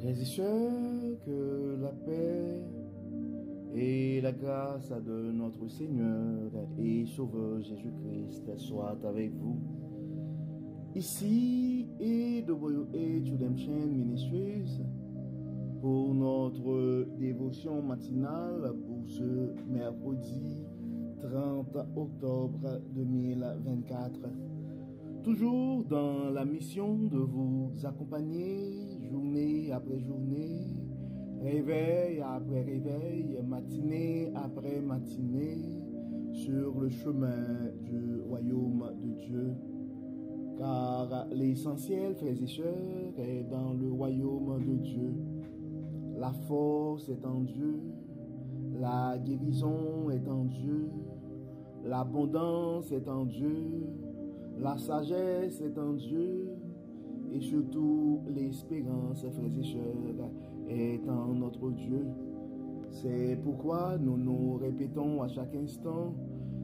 Frères et sœurs, que la paix et la grâce de notre Seigneur et Sauveur Jésus-Christ soient avec vous. Ici et WH Redemption Ministries pour notre dévotion matinale pour ce mercredi 30 octobre 2024. Toujours dans la mission de vous accompagner journée après journée, réveil après réveil, matinée après matinée, sur le chemin du royaume de Dieu. Car l'essentiel, frères et sœurs, est dans le royaume de Dieu. La force est en Dieu, la guérison est en Dieu, l'abondance est en Dieu, la sagesse est en Dieu, et surtout l'espérance, frères et sœurs, est en notre Dieu. C'est pourquoi nous nous répétons à chaque instant,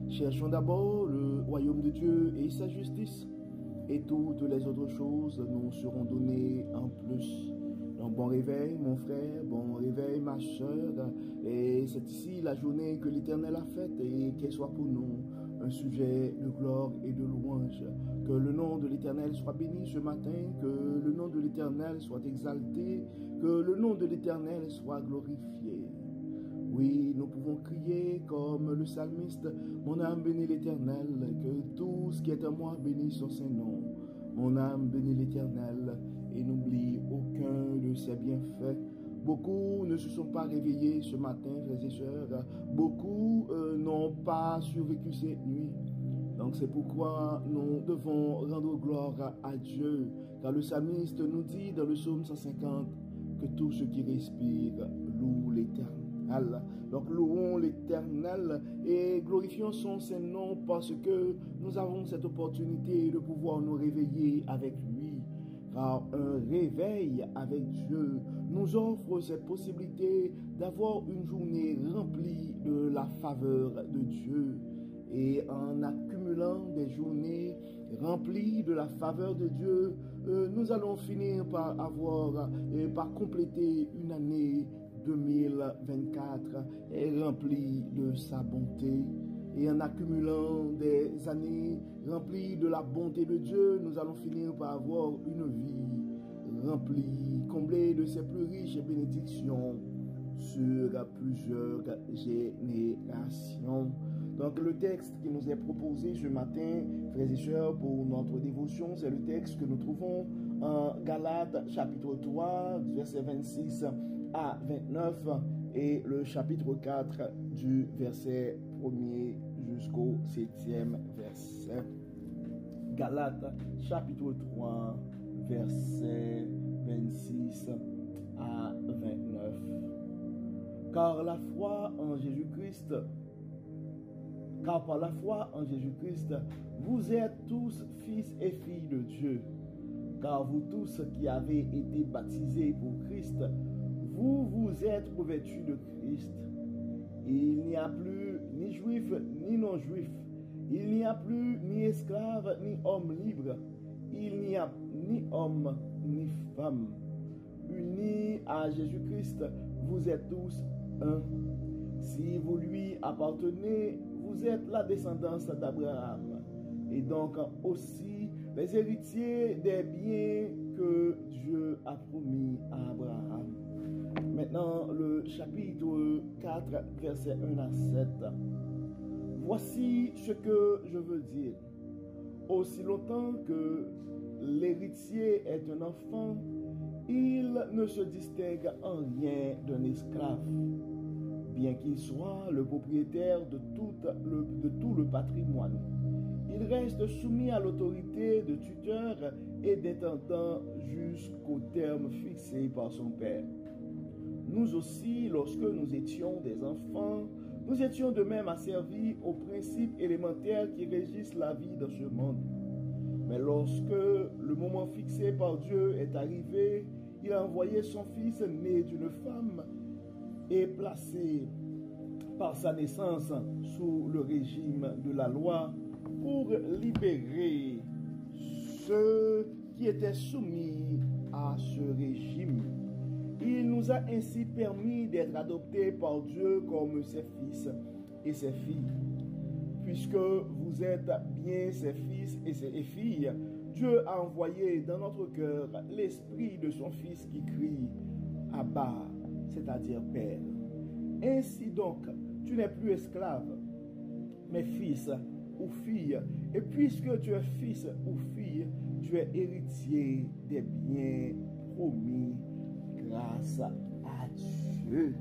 cherchons d'abord le royaume de Dieu et sa justice, et toutes les autres choses nous seront données en plus. Donc bon réveil mon frère, bon réveil ma soeur, et c'est ici la journée que l'Éternel a faite, et qu'elle soit pour nous un sujet de gloire et de louange. Que le nom de l'Éternel soit béni ce matin, que le nom de l'Éternel soit exalté, que le nom de l'Éternel soit glorifié. Oui, nous pouvons crier comme le psalmiste, mon âme bénit l'Éternel, que tout ce qui est en moi bénisse son Saint-Nom. Mon âme bénit l'Éternel et n'oublie aucun de ses bienfaits. Beaucoup ne se sont pas réveillés ce matin, frères et sœurs. Beaucoup n'ont pas survécu cette nuit. Donc c'est pourquoi nous devons rendre gloire à Dieu. Car le psalmiste nous dit dans le psaume 150 que tout ce qui respire loue l'Éternel. Donc louons l'Éternel et glorifions son Saint-Nom parce que nous avons cette opportunité de pouvoir nous réveiller avec lui. Car un réveil avec Dieu nous offre cette possibilité d'avoir une journée remplie de la faveur de Dieu. Et en accumulant des journées remplies de la faveur de Dieu, nous allons finir par avoir et par compléter une année 2024 est remplie de sa bonté. Et en accumulant des années remplies de la bonté de Dieu, nous allons finir par avoir une vie remplie, comblée de ses plus riches bénédictions sur plusieurs générations. Donc le texte qui nous est proposé ce matin, frères et sœurs, pour notre dévotion, c'est le texte que nous trouvons en Galates chapitre 3, verset 26 à 29, et le chapitre 4 du verset 1er jusqu'au 7e verset. Galates chapitre 3, verset 26 à 29. Car par la foi en Jésus-Christ, vous êtes tous fils et filles de Dieu. Car vous tous qui avez été baptisés pour Christ, vous vous êtes revêtus de Christ. Il n'y a plus ni juif ni non-juif. Il n'y a plus ni esclave ni homme libre. Il n'y a ni homme ni femme. Unis à Jésus-Christ, vous êtes tous un. Si vous lui appartenez, vous êtes la descendance d'Abraham. Et donc aussi les héritiers des biens que Dieu a promis à Abraham. Maintenant, le chapitre 4, verset 1 à 7. Voici ce que je veux dire. Aussi longtemps que l'héritier est un enfant, il ne se distingue en rien d'un esclave, bien qu'il soit le propriétaire de tout le patrimoine. Il reste soumis à l'autorité de tuteur et d'intendant jusqu'au terme fixé par son père. Nous aussi, lorsque nous étions des enfants, nous étions de même asservis aux principes élémentaires qui régissent la vie dans ce monde. Mais lorsque le moment fixé par Dieu est arrivé, il a envoyé son fils né d'une femme et placé par sa naissance sous le régime de la loi pour libérer ceux qui étaient soumis à ce régime nous a ainsi permis d'être adoptés par Dieu comme ses fils et ses filles. Puisque vous êtes bien ses fils et ses filles, Dieu a envoyé dans notre cœur l'esprit de son Fils qui crie « Abba », c'est-à-dire « Père ». Ainsi donc, tu n'es plus esclave, mais fils ou fille. Et puisque tu es fils ou fille, tu es héritier des biens promis grâce à Dieu.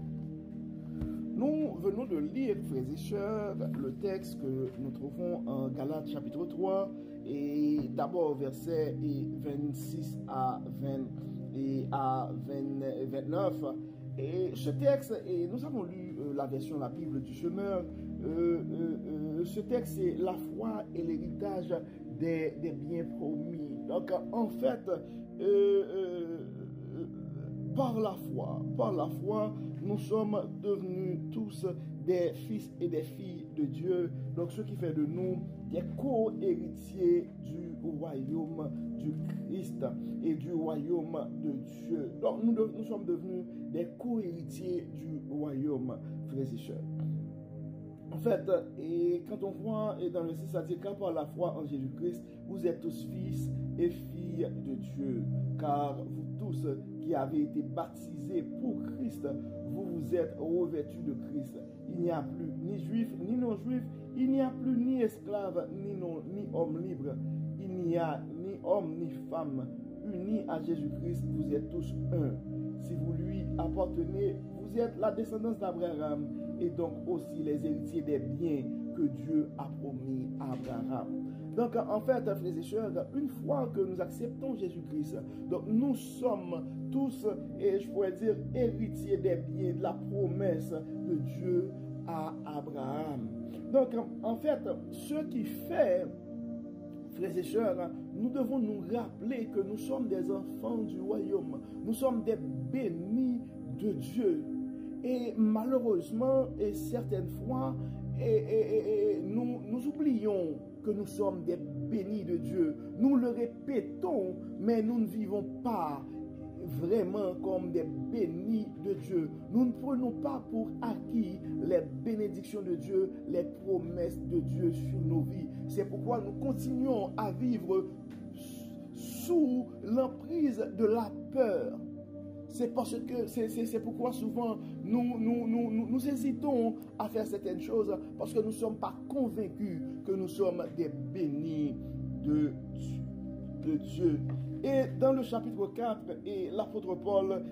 Nous venons de lire, frères et sœurs, le texte que nous trouvons en Galates chapitre 3, et d'abord versets 26 à 29. Et ce texte, et nous avons lu la version la Bible du semeur, ce texte c'est la foi et l'héritage des biens promis. Donc en fait, par la foi, nous sommes devenus tous des fils et des filles de Dieu. Donc, ce qui fait de nous des co-héritiers du royaume du Christ et du royaume de Dieu. Donc, nous sommes devenus des co-héritiers du royaume, frères et sœurs. En fait, et quand on voit, et dans le verset, ça dit car par la foi en Jésus-Christ, vous êtes tous fils et filles de Dieu. Car vous tous qui avez été baptisés pour Christ, vous vous êtes revêtus de Christ. Il n'y a plus ni juif ni non-juif, il n'y a plus ni esclave ni homme libre, il n'y a ni homme ni femme. Unis à Jésus-Christ, vous êtes tous un. Si vous lui appartenez, vous êtes la descendance d'Abraham et donc aussi les héritiers des biens que Dieu a promis à Abraham. Donc en fait, frères et sœurs, une fois que nous acceptons Jésus-Christ, donc nous sommes tous, et je pourrais dire, héritiers des biens, de la promesse de Dieu à Abraham. Donc en fait, ce qui fait, frères et sœurs, nous devons nous rappeler que nous sommes des enfants du royaume. Nous sommes des bénis de Dieu. Et malheureusement, et certaines fois, nous oublions que nous sommes des bénis de Dieu. Nous le répétons, mais nous ne vivons pas vraiment comme des bénis de Dieu. Nous ne prenons pas pour acquis les bénédictions de Dieu, les promesses de Dieu sur nos vies. C'est pourquoi nous continuons à vivre sous l'emprise de la peur. C'est parce que c'est pourquoi souvent nous hésitons à faire certaines choses parce que nous ne sommes pas convaincus que nous sommes des bénis de Dieu. Et dans le chapitre 4, l'apôtre Paul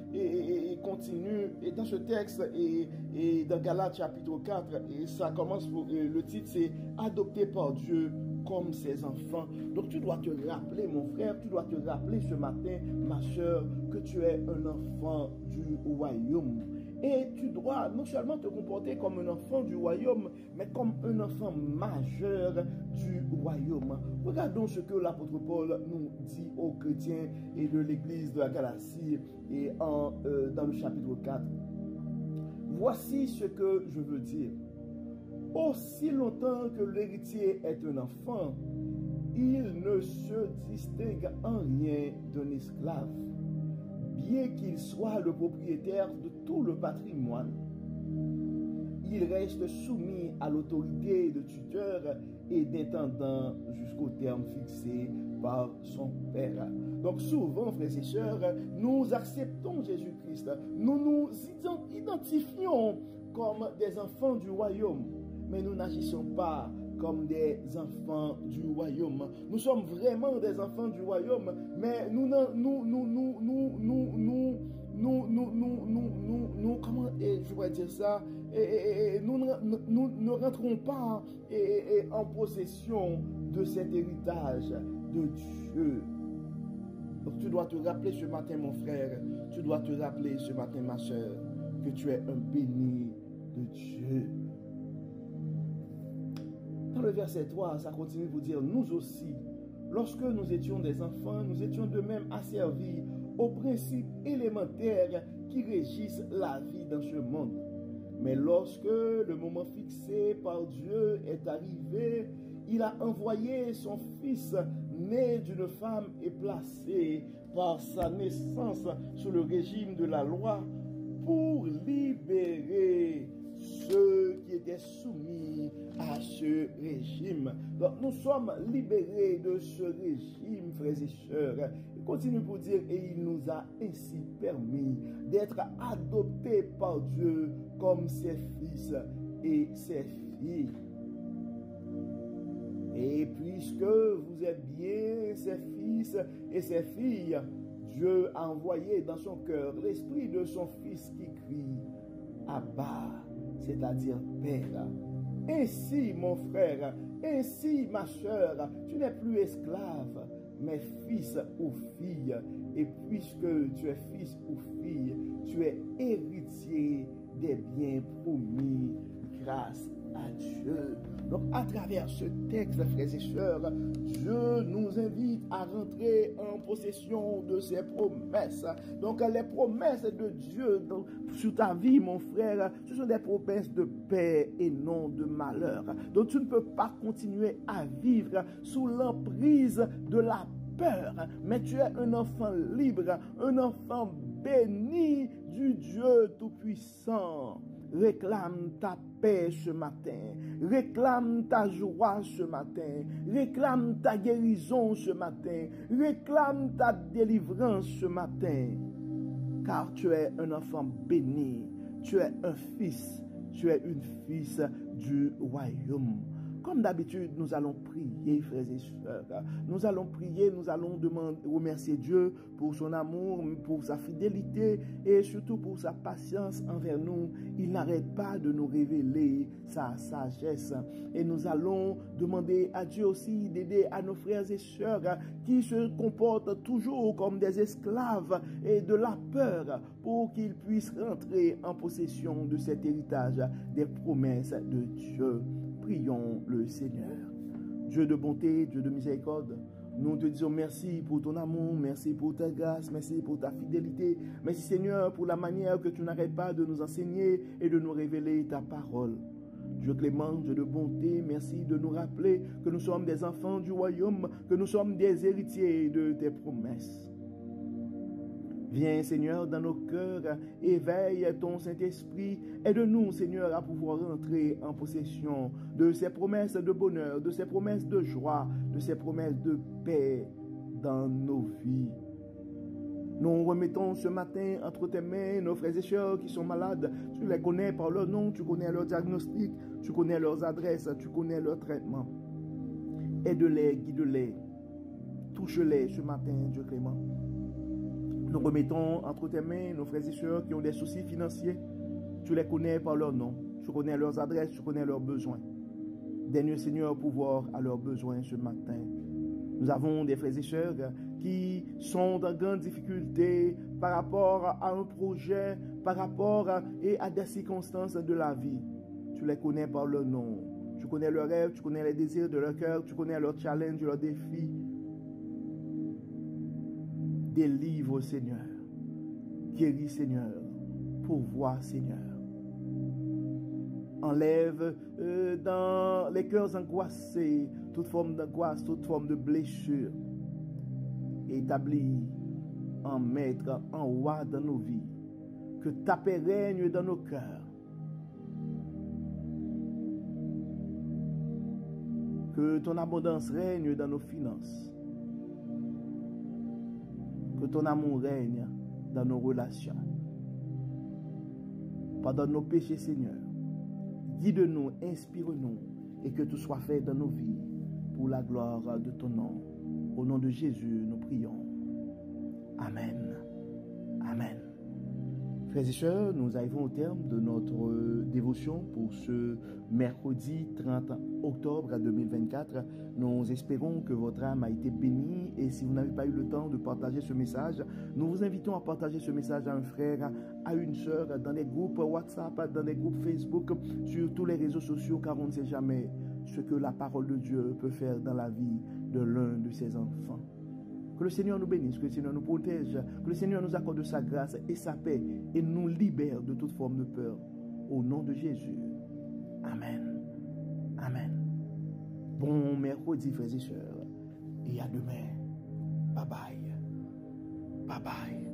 continue, et dans ce texte, et dans Galates chapitre 4, et ça commence, le titre c'est « Adopté par Dieu comme ses enfants ». Donc tu dois te rappeler, mon frère, tu dois te rappeler ce matin, ma soeur, que tu es un enfant du royaume. Et tu dois non seulement te comporter comme un enfant du royaume, mais comme un enfant majeur du royaume. Regardons ce que l'apôtre Paul nous dit aux chrétiens et de l'église de la Galatie et dans le chapitre 4. Voici ce que je veux dire. Aussi longtemps que l'héritier est un enfant, il ne se distingue en rien d'un esclave. Bien qu'il soit le propriétaire de tout le patrimoine, il reste soumis à l'autorité de tuteur et d'intendant jusqu'au terme fixé par son père. Donc souvent, frères et sœurs, nous acceptons Jésus-Christ. Nous nous identifions comme des enfants du royaume, mais nous n'agissons pas comme des enfants du royaume. Nous sommes vraiment des enfants du royaume, mais comment je pourrais dire ça, nous ne rentrons pas en possession de cet héritage de Dieu. Donc tu dois te rappeler ce matin, mon frère, tu dois te rappeler ce matin, ma soeur, que tu es un béni de Dieu. Dans le verset 3, ça continue de vous dire, nous aussi, lorsque nous étions des enfants, nous étions de même asservis aux principes élémentaires qui régissent la vie dans ce monde. Mais lorsque le moment fixé par Dieu est arrivé, il a envoyé son Fils, né d'une femme et placé par sa naissance sous le régime de la loi, pour libérer ceux qui étaient soumis à ce régime. Donc, nous sommes libérés de ce régime, frères et sœurs. Il continue pour dire, et il nous a ainsi permis d'être adoptés par Dieu comme ses fils et ses filles. Et puisque vous êtes bien ses fils et ses filles, Dieu a envoyé dans son cœur l'esprit de son Fils qui crie Abba, c'est-à-dire Père. Ainsi, mon frère, ainsi, ma soeur, tu n'es plus esclave, mais fils ou fille. Et puisque tu es fils ou fille, tu es héritier des biens promis grâce à Dieu. Donc, à travers ce texte, frères et sœurs, Dieu nous invite à rentrer en possession de ses promesses. Donc, les promesses de Dieu sur ta vie, mon frère, ce sont des promesses de paix et non de malheur. Donc, tu ne peux pas continuer à vivre sous l'emprise de la peur, mais tu es un enfant libre, un enfant béni du Dieu Tout-Puissant. Réclame ta paix ce matin, réclame ta joie ce matin, réclame ta guérison ce matin, réclame ta délivrance ce matin, car tu es un enfant béni, tu es un fils, tu es une fille du royaume. Comme d'habitude, nous allons prier, frères et sœurs. Nous allons prier, nous allons remercier Dieu pour son amour, pour sa fidélité et surtout pour sa patience envers nous. Il n'arrête pas de nous révéler sa sagesse. Et nous allons demander à Dieu aussi d'aider à nos frères et sœurs qui se comportent toujours comme des esclaves et de la peur pour qu'ils puissent rentrer en possession de cet héritage des promesses de Dieu. Prions le Seigneur. Dieu de bonté, Dieu de miséricorde, nous te disons merci pour ton amour, merci pour ta grâce, merci pour ta fidélité. Merci Seigneur pour la manière que tu n'arrêtes pas de nous enseigner et de nous révéler ta parole. Dieu clément, Dieu de bonté, merci de nous rappeler que nous sommes des enfants du royaume, que nous sommes des héritiers de tes promesses. Viens, Seigneur, dans nos cœurs, éveille ton Saint-Esprit. Aide-nous, Seigneur, à pouvoir entrer en possession de ces promesses de bonheur, de ces promesses de joie, de ces promesses de paix dans nos vies. Nous remettons ce matin entre tes mains nos frères et sœurs qui sont malades. Tu les connais par leur nom, tu connais leur diagnostic, tu connais leurs adresses, tu connais leur traitement. Aide-les, guide-les, touche-les ce matin, Dieu clément. Nous remettons entre tes mains nos frères et sœurs qui ont des soucis financiers. Tu les connais par leur nom. Tu connais leurs adresses, tu connais leurs besoins. Donne, Seigneur, pouvoir à leurs besoins ce matin. Nous avons des frères et sœurs qui sont dans grandes difficultés par rapport à un projet, par rapport à des circonstances de la vie. Tu les connais par leur nom. Tu connais leurs rêves, tu connais les désirs de leur cœur, tu connais leurs challenges, leurs défis. Délivre, Seigneur. Guéris, Seigneur. Pourvois, Seigneur. Enlève dans les cœurs angoissés toute forme d'angoisse, toute forme de blessure. Établis en maître, en roi dans nos vies. Que ta paix règne dans nos cœurs. Que ton abondance règne dans nos finances. Que ton amour règne dans nos relations. Pardonne nos péchés, Seigneur. Guide-nous, inspire-nous et que tout soit fait dans nos vies pour la gloire de ton nom. Au nom de Jésus, nous prions. Amen. Amen. Frères et sœurs, nous arrivons au terme de notre dévotion pour ce mercredi 30 octobre 2024. Nous espérons que votre âme a été bénie et si vous n'avez pas eu le temps de partager ce message, nous vous invitons à partager ce message à un frère, à une sœur, dans des groupes WhatsApp, dans des groupes Facebook, sur tous les réseaux sociaux, car on ne sait jamais ce que la parole de Dieu peut faire dans la vie de l'un de ses enfants. Que le Seigneur nous bénisse, que le Seigneur nous protège, que le Seigneur nous accorde sa grâce et sa paix et nous libère de toute forme de peur. Au nom de Jésus. Amen. Amen. Bon mercredi, frères et sœurs. Et à demain. Bye bye. Bye bye.